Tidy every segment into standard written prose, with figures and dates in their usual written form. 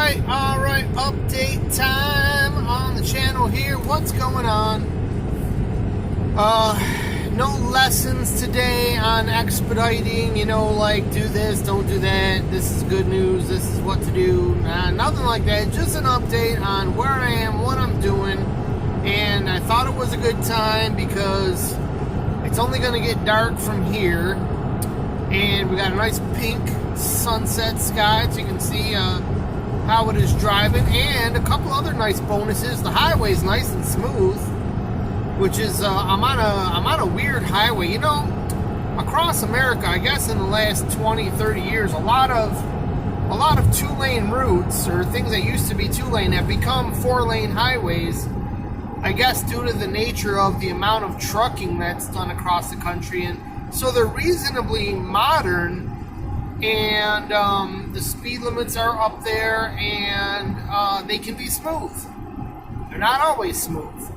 All right, update time on the channel here. What's going on? No lessons today on expediting, like do this, don't do that, this is good news, this is what to do, nothing like that. Just an update on where I am, what I'm doing, and I thought it was a good time because it's only going to get dark from here, and we got a nice pink sunset sky, so you can see how it is driving, and a couple other nice bonuses. The highway's nice and smooth, which is I'm on a weird highway. Across America, I guess in the last 20-30 years, a lot of 2-lane routes, or things that used to be 2-lane, have become 4-lane highways. I guess due to the nature of the amount of trucking that's done across the country, and so they're reasonably modern, and the speed limits are up there, and they can be smooth. They're not always smooth.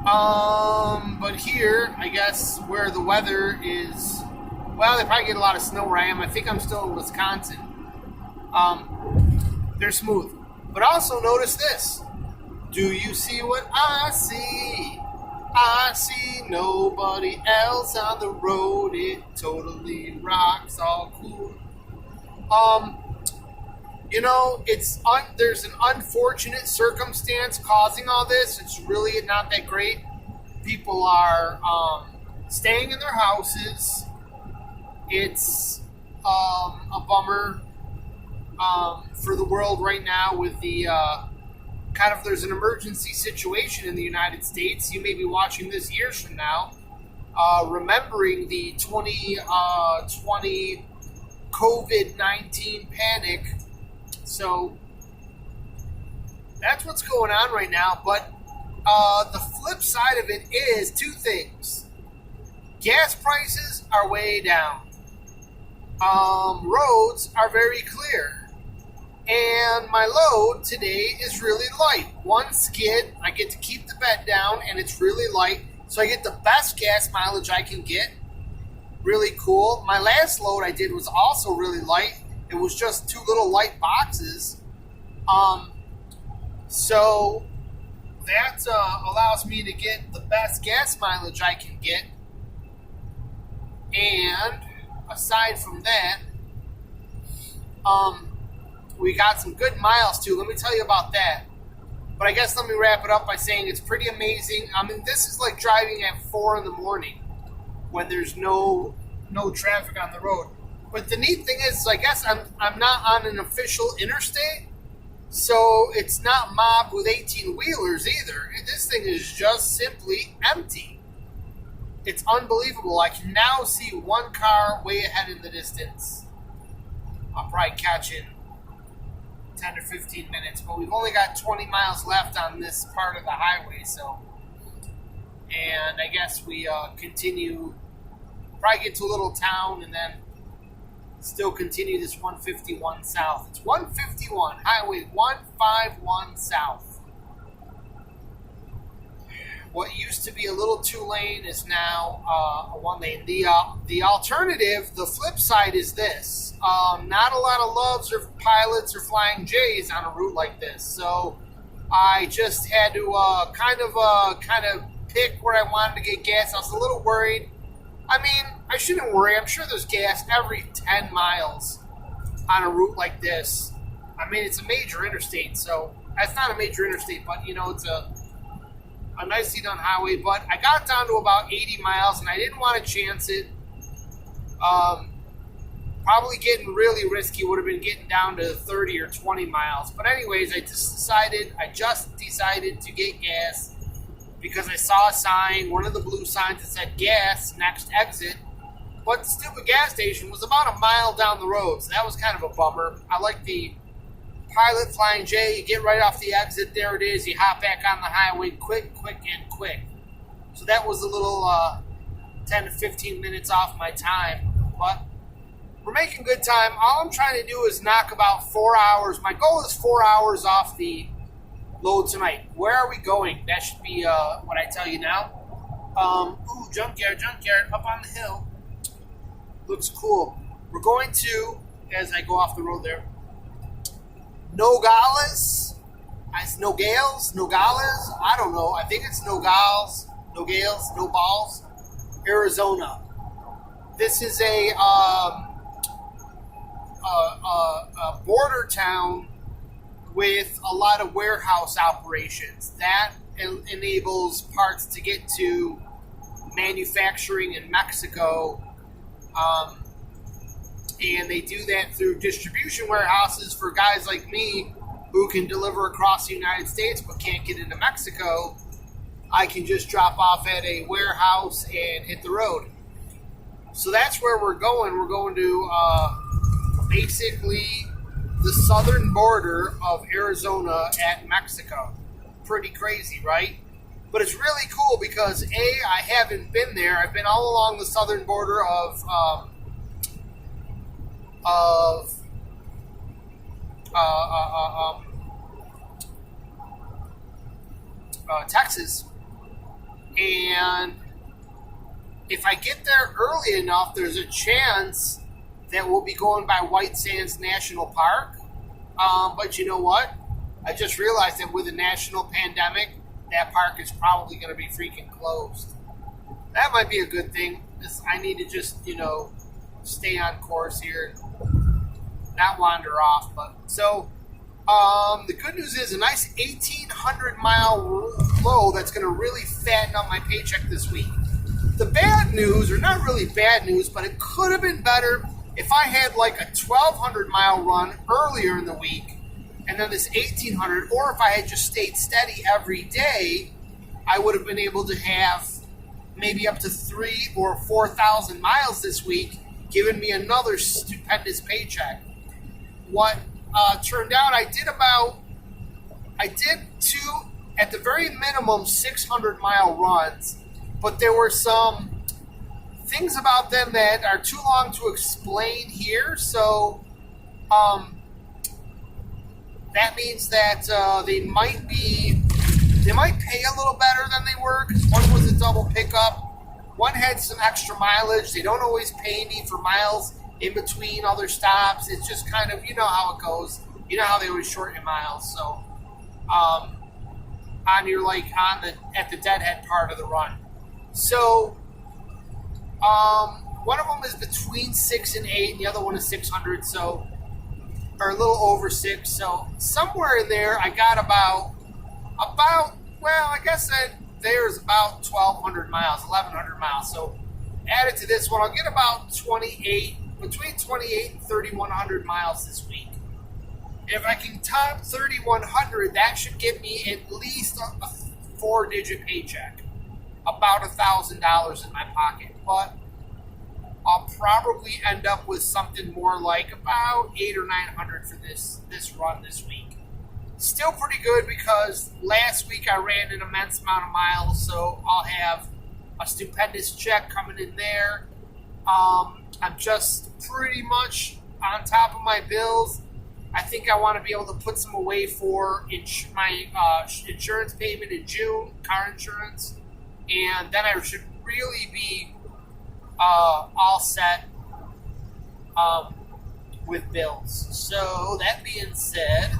But here, I guess, where the weather is, well, they probably get a lot of snow where I am. I think I'm still in Wisconsin. They're smooth. But also notice this. Do you see what I see? I see nobody else on the road. It totally rocks, all cool. There's an unfortunate circumstance causing all this. It's really not that great. People are staying in their houses. It's a bummer for the world right now with the there's an emergency situation in the United States. You may be watching this years from now, remembering the 2020 COVID-19 panic. So that's what's going on right now. But the flip side of it is two things. Gas prices are way down. Roads are very clear. And my load today is really light. One skid, I get to keep the bed down, and it's really light. So I get the best gas mileage I can get. Really cool. My last load I did was also really light. It was just 2 little light boxes. So that allows me to get the best gas mileage I can get. And aside from that, we got some good miles too. Let me tell you about that. But I guess let me wrap it up by saying it's pretty amazing. I mean, this is like driving at 4 in the morning when there's no traffic on the road. But the neat thing is, I guess I'm not on an official interstate, so it's not mobbed with 18-wheelers either. This thing is just simply empty. It's unbelievable. I can now see one car way ahead in the distance. I'll probably catch it 10 or 15 minutes, but we've only got 20 miles left on this part of the highway, and I guess we continue, probably get to a little town, and then still continue this 151 south. It's 151, Highway 151 south. What used to be a little 2-lane is now a 1-lane. The alternative, the flip side is this. Not a lot of loves or pilots or flying J's on a route like this. So I just had to kind of pick where I wanted to get gas. I was a little worried. I mean, I shouldn't worry. I'm sure there's gas every 10 miles on a route like this. I mean, it's a major interstate, so it's not a major interstate, but it's a nicely done highway. But I got down to about 80 miles, and I didn't want to chance it. Probably getting really risky would have been getting down to 30 or 20 miles. But anyways, I just decided to get gas because I saw a sign, one of the blue signs that said gas, next exit. But the stupid gas station was about a mile down the road, so that was kind of a bummer. I like the Pilot Flying J. You get right off the exit, there it is. You hop back on the highway quick. So that was a little 10 to 15 minutes off my time. But we're making good time. All I'm trying to do is knock about 4 hours. My goal is 4 hours off the load tonight. Where are we going? That should be what I tell you now. Junkyard, up on the hill. Looks cool. We're going to, as I go off the road there, Nogales. It's Nogales. I don't know. I think it's Nogales, Arizona. This is a border town with a lot of warehouse operations. That enables parts to get to manufacturing in Mexico. And they do that through distribution warehouses for guys like me who can deliver across the United States but can't get into Mexico. I can just drop off at a warehouse and hit the road. So that's where we're going. We're going to basically the southern border of Arizona at Mexico. Pretty crazy, right? But it's really cool because I haven't been there. I've been all along the southern border of Texas, and if I get there early enough, there's a chance that we'll be going by White Sands National Park. But you know what? I just realized that with a national pandemic, that park is probably going to be freaking closed. That might be a good thing. I need to just, stay on course here and not wander off. But so the good news is a nice 1,800 mile low that's going to really fatten up my paycheck this week. The bad news, or not really bad news, but it could have been better if I had like a 1,200 mile run earlier in the week and then this 1,800, or if I had just stayed steady every day, I would have been able to have maybe up to 3,000 or 4,000 miles this week, giving me another stupendous paycheck. What turned out, I did two, at the very minimum, 600 mile runs, but there were some things about them that are too long to explain here. So that means that they might pay a little better than they were, because one was a double pickup. One had some extra mileage. They don't always pay me for miles in between other stops. It's just kind of, how it goes. You know how they always shorten miles. So at the deadhead part of the run. So one of them is between 6 and 8, and the other one is 600, or a little over 6. So somewhere in there, I got about I guess that there's about 1,200 miles, 1,100 miles. So added to this one, I'll get about between 28 and 3,100 miles this week. If I can top 3,100, that should give me at least a 4-digit paycheck, about $1,000 in my pocket. But I'll probably end up with something more like about 800 or 900 for this run this week. Still pretty good, because last week I ran an immense amount of miles, so I'll have a stupendous check coming in there. I'm just pretty much on top of my bills. I think I want to be able to put some away for my insurance payment in June, car insurance, and then I should really be all set with bills. So that being said,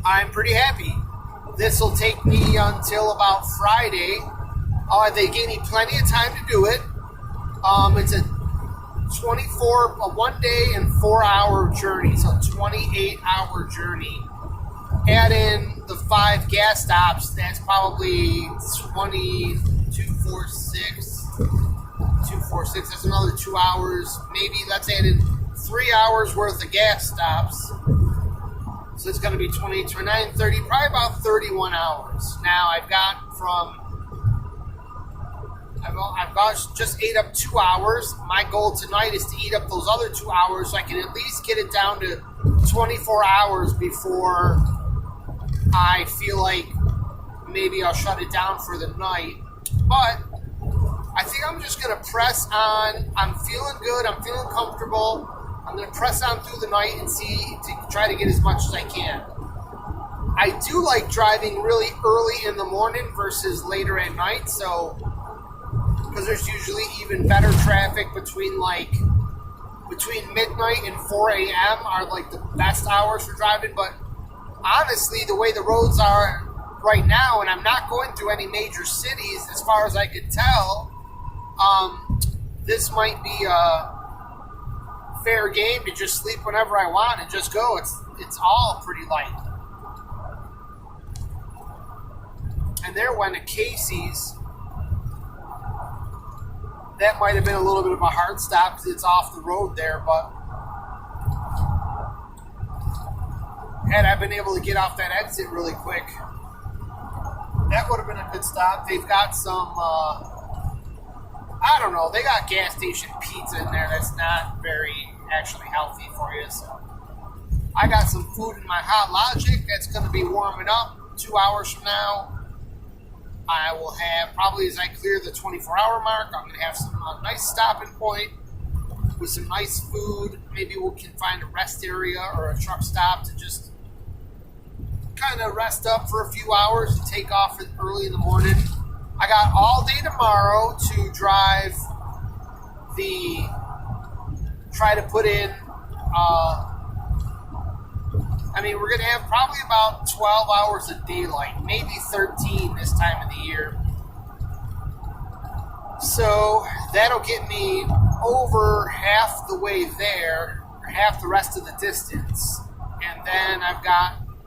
I'm pretty happy. This will take me until about Friday. They gave me plenty of time to do it. It's a 1 day and 4 hour journey, so 28-hour journey. Add in the 5 gas stops, that's probably 246. That's another 2 hours. Maybe let's add in 3 hours worth of gas stops. So it's going to be 20, 29, 30, probably about 31 hours. Now I've just ate up 2 hours. My goal tonight is to eat up those other 2 hours so I can at least get it down to 24 hours before I feel like maybe I'll shut it down for the night. But I think I'm just going to press on. I'm feeling good. I'm feeling comfortable. I'm going to press on through the night and try to get as much as I can. I do like driving really early in the morning versus later at night, because there's usually even better traffic between like between midnight and 4 a.m. are like the best hours for driving. But honestly, the way the roads are right now, and I'm not going through any major cities as far as I could tell, this might be a fair game to just sleep whenever I want and just go. It's all pretty light. And there went a Casey's. That might have been a little bit of a hard stop because it's off the road there, but had I been able to get off that exit really quick, that would have been a good stop. They've got some, I don't know, they got gas station pizza in there that's not very actually healthy for you. So I got some food in my Hot Logic that's going to be warming up 2 hours from now. I will have, probably as I clear the 24-hour mark, I'm going to have some nice stopping point with some nice food. Maybe we can find a rest area or a truck stop to just kind of rest up for a few hours and take off early in the morning. I got all day tomorrow to drive try to put in, we're going to have probably about 12 hours of daylight, maybe 13 this time of the year. So that'll get me over half the way there, or half the rest of the distance. And then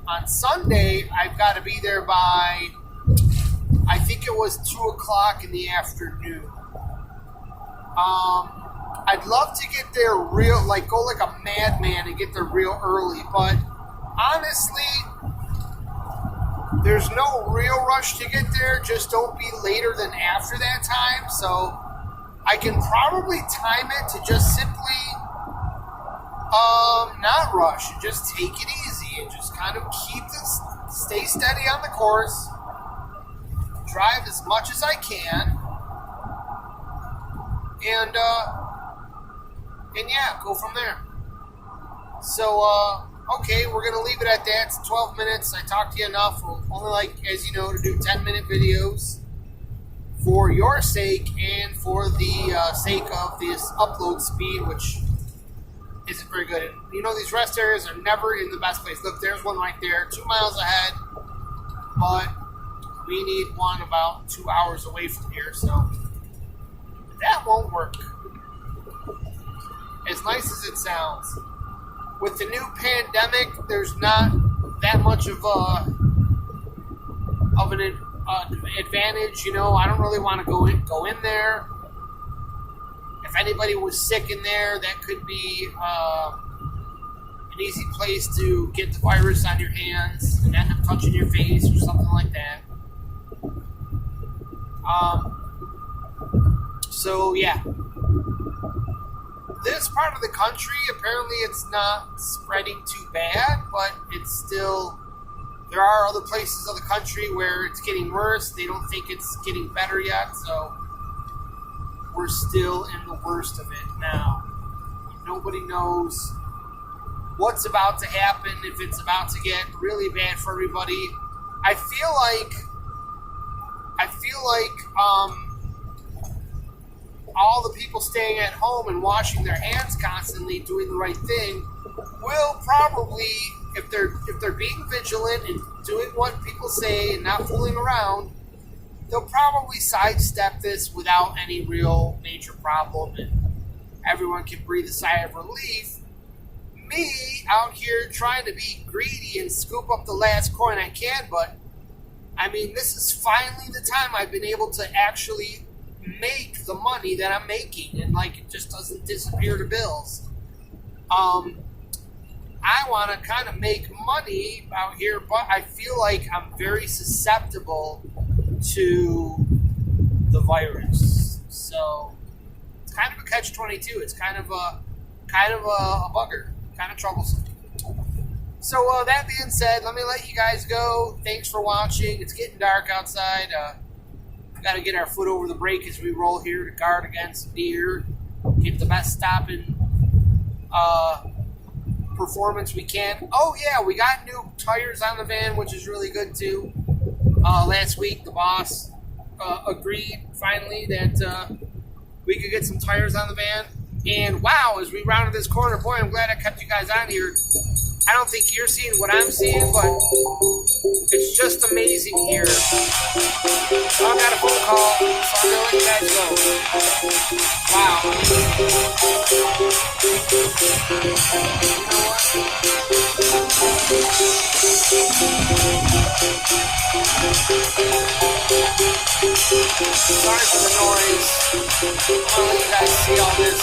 on Sunday, I've got to be there by, I think it was 2 o'clock in the afternoon. I'd love to get there go like a madman and get there real early, but honestly, there's no real rush to get there. Just don't be later than after that time. So I can probably time it to just simply not rush and just take it easy and just kind of stay steady on the course, drive as much as I can, and yeah, go from there. So, okay, we're going to leave it at that. It's 12 minutes. I talked to you enough. We'll only like, as you know, to do 10-minute videos for your sake and for the sake of this upload speed, which isn't very good. And, you know, these rest areas are never in the best place. Look, there's one right there, 2 miles ahead, but we need one about 2 hours away from here, so that won't work. As nice as it sounds. With the new pandemic, there's not that much of an advantage. You know, I don't really want to go in there. If anybody was sick in there, that could be an easy place to get the virus on your hands and end up touching your face or something like that. So yeah. This part of the country, apparently it's not spreading too bad, but it's still, there are other places of the country where it's getting worse. They don't think it's getting better yet, so we're still in the worst of it now. Nobody knows what's about to happen, if it's about to get really bad for everybody. I feel like all the people staying at home and washing their hands constantly, doing the right thing, will probably, if they're being vigilant and doing what people say and not fooling around, they'll probably sidestep this without any real major problem, and everyone can breathe a sigh of relief. Me out here trying to be greedy and scoop up the last coin I can, but I mean, this is finally the time I've been able to actually make the money that I'm making, and like it just doesn't disappear to bills. I want to kind of make money out here, but I feel like I'm very susceptible to the virus. So it's kind of a catch-22. It's kind of a bugger, kind of troublesome. So that being said, let me let you guys go. Thanks for watching. It's getting dark outside. Got to get our foot over the brake as we roll here to guard against deer. Get the best stopping performance we can. Oh yeah, we got new tires on the van, which is really good too. Last week the boss agreed finally that we could get some tires on the van. And wow, as we rounded this corner, boy, I'm glad I kept you guys on here. I don't think you're seeing what I'm seeing, but it's just amazing here. So I got a phone call, so I'm gonna let you guys go. Wow. You know what? Sorry for the noise. I'll let you guys see all this.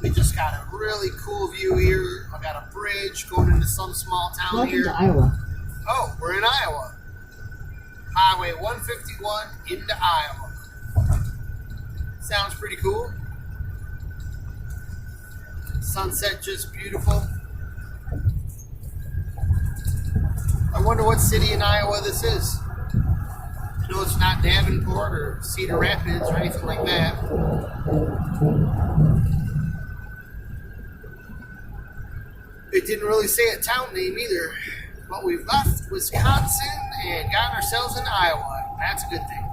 We just got a really cool view here. I got a bridge going into some small town Welcome here. to Iowa. Oh, we're in Iowa. Highway 151 into Iowa. Sounds pretty cool. Sunset just beautiful. I wonder what city in Iowa this is. I know it's not Davenport or Cedar Rapids or anything like that. It didn't really say a town name either. But we've left Wisconsin and gotten ourselves into Iowa. That's a good thing.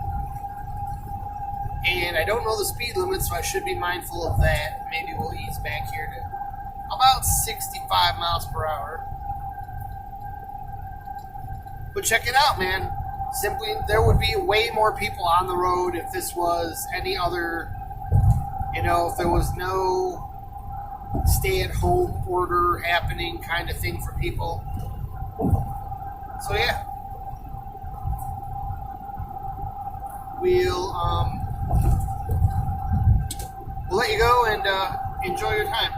And I don't know the speed limit, so I should be mindful of that. Maybe we'll ease back here to about 65 miles per hour. But check it out, man. Simply, there would be way more people on the road if this was any other, if there was no stay-at-home order happening kind of thing for people. So yeah, we'll let you go and enjoy your time.